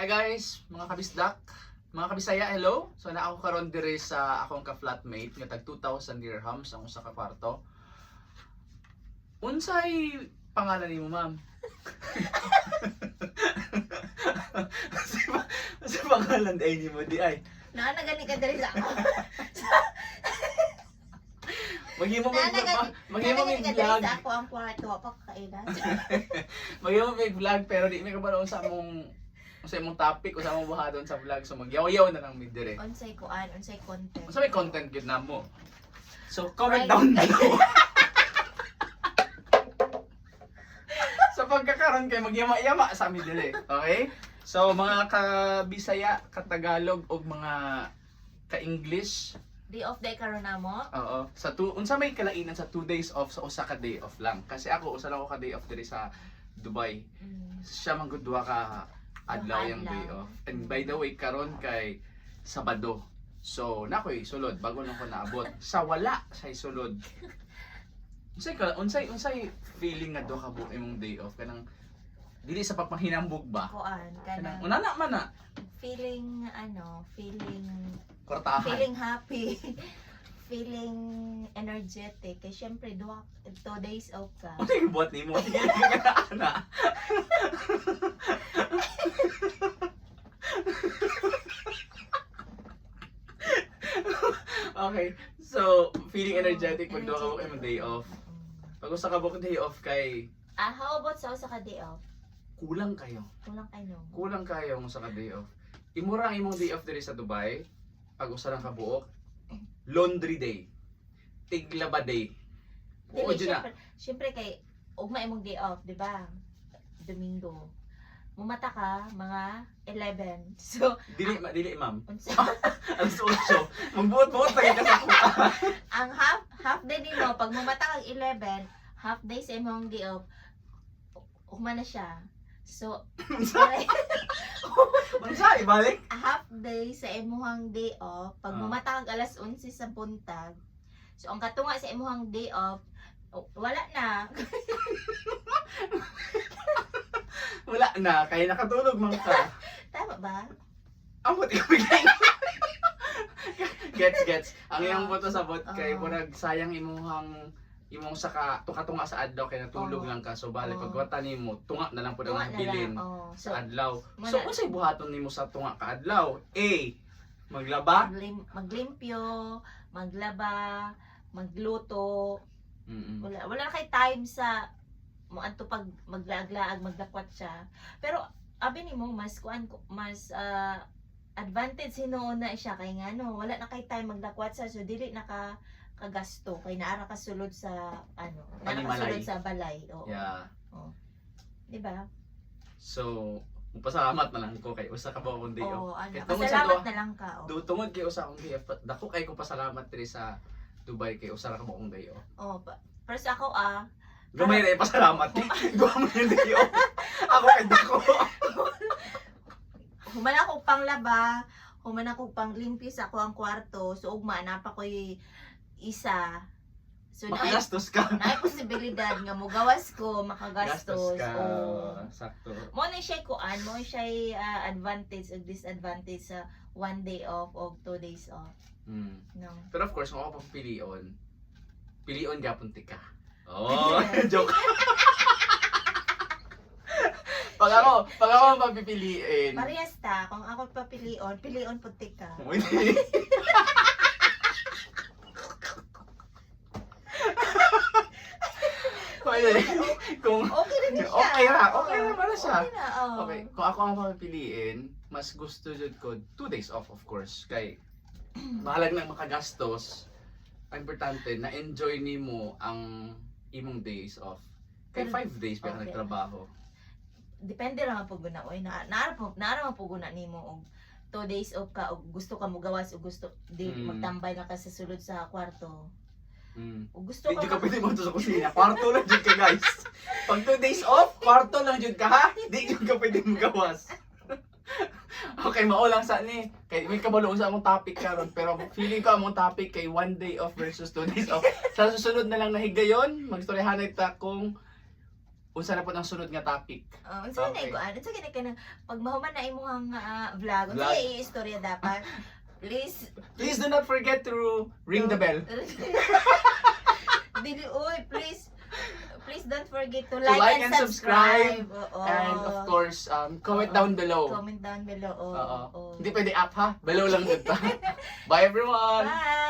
Hi guys, mga kabisdak, mga kabisaya, hello. So na ako karon dire sa akong ka-flatmate nga tag 2,000 dirhams ang usa ka kwarto. Unsay pangalan nimo, ma'am? Sa pangalan ay nimo di ay. Gani ka dali sa ako. Maghimo Gani ka dali vlog. sa ako ang kwarto pa kailan. Maghimo vlog pero di mi kabalo sa imong topic o sa imong buhaton sa vlog. So magyaw-yaw na lang mid dire. Unsay content. Unsa may content gyud namo? So comment down below. Sa pagkakaroon kay magyama-yama sa amin dili. Okay? So mga ka-Bisaya, ka-Tagalog ug mga ka-English, Day off day karon namo. oo. Unsa may kalainan sa 2 days off sa usa ka day off lang. Kasi ako usa lang ako ka day off diri sa Dubai. Siya man gud duha ka adlaw yung day off. And by the way, karon kay Sabado. So nakoy sulod bago na ko naabot. Sa wala say sulod. Unsay feeling nga duha ka buok imong day off kanang dili sa pagpahinambog ba? Kuan Kanang kana unana man na feeling kortahan. feeling happy. Feeling energetic. Kay syempre 2 days off ka. Ano yung buhat ni mo? Sige ka na. Okay, so feeling energetic pag duha ka buok imong day off. Pag usa ka buok day off kay How about sa usa ka day off? kulang kayo. Kulang Kulang kayo sa ka day off. Imura ang imong day off diri sa Dubai. Pag usa lang ka buok, laundry day. Tiglaba day. Oo, Dili, dyan na. syempre kay ugma imong day off, di ba? Domingo. Mumata ka mga 11. So, Dili, ma'am. unsa Alas 8. Magbuot-buot tayo ka sa kuha. ang half day nimo pag mumata kag 11, half day sa imong day off, ugma na siya. So, Unsa ibalik? half day sa imong day off, pag Ah. mumata kag alas 11 sa buntag. So, ang katunga sa imong day off, wala na. Wala na, kaya nakatulog man ka. Tama ba? Amot ibigay. Gets. Ang iyang boto sa bot kay murag sayang imong saka tukatunga sa adlaw kay natulog lang ka. So bali pag wata nimo tunga na lang pud Tunga ang na bilin lang. Oh. So, sa adlaw. wala. So unsay buhaton nimo sa tunga ka adlaw? A. Maglaba. maglimpyo, maglaba, magluto. Mm-mm. Wala na kay time sa mo anto pag maglaag-laag, maglakwat siya. Pero abi nimo mas advantage hinuon na siya kay ngano wala na kay time maglakwat sa so dili na kagasto kay naara ka sulod sa naara ka sulod Panimalay. sa balay. Oo. Yeah. Di ba? So pasalamat na lang ko kay usa ka ba akong day off. Oo, Kay tungod sa pasalamat duha- na lang ka. Tungod kay usa akong day off, dako kay ko pasalamat diri sa Dubai kay usa ra ka ba akong day off. Pero sa ako Gamay na ipasalamat. Duha mo yung day off. Ako kay dako. human ako panglaba, human ako panglimpyo sa ako ang kwarto, so ugma na pa ko'y isa. So Makagastos ka. naay posibilidad nga mogawas ko, Gastos makagastos. ka. Oo. Sakto. Mo na siya kuan, mo siya advantage ug disadvantage sa 1 day off o 2 days off. Mm. No. Pero of course, kung ako pilion gapon tika. Oh, joke. pag ako ang papipiliin. Parehas ta, kung ako pilion putik ka. Hindi. Pwede. Kung Okay rin siya. okay ra pala siya. Okay na, oo. Okay, kung ako ang papipiliin, mas gusto jud ko 2 days off of course. Kay bahalag nang makagastos. Ang importante na enjoy nimo ang imong days off. Kay Pero- 5 days pa ka okay. nagtrabaho. Depende ra man pud guna oy naara man pud guna nimo og 2 days off ka og gusto ka mogawas og gusto di magtambay na ka sa sulod sa kwarto. Mm. Og gusto Di ka ka pwede mo to sa kusina. Kwarto lang jud ka guys. Pag 2 days off, kwarto lang jud ka ha. Di jud ka pwede magawas. Okay, mao lang sa ni. Kay may kabalo sa among topic karon, pero feeling ko among topic kay 1 day off versus 2 days off. Sa susunod na lang na higayon, magstoryahan ta kung unsa na po ang sunod nga topic? Unsa na Okay. iguan? Unsa gina kanang pag mahuman na imong vlog, unsa Vlog. i-istorya dapat? Please Please do not forget to ring the bell. Dili oy, please don't forget to like like, and and subscribe. Oo. And of course, comment Oo. down below. Comment down below. Oo. Oo. Hindi pwede up ha. Below lang dito. Bye everyone. Bye.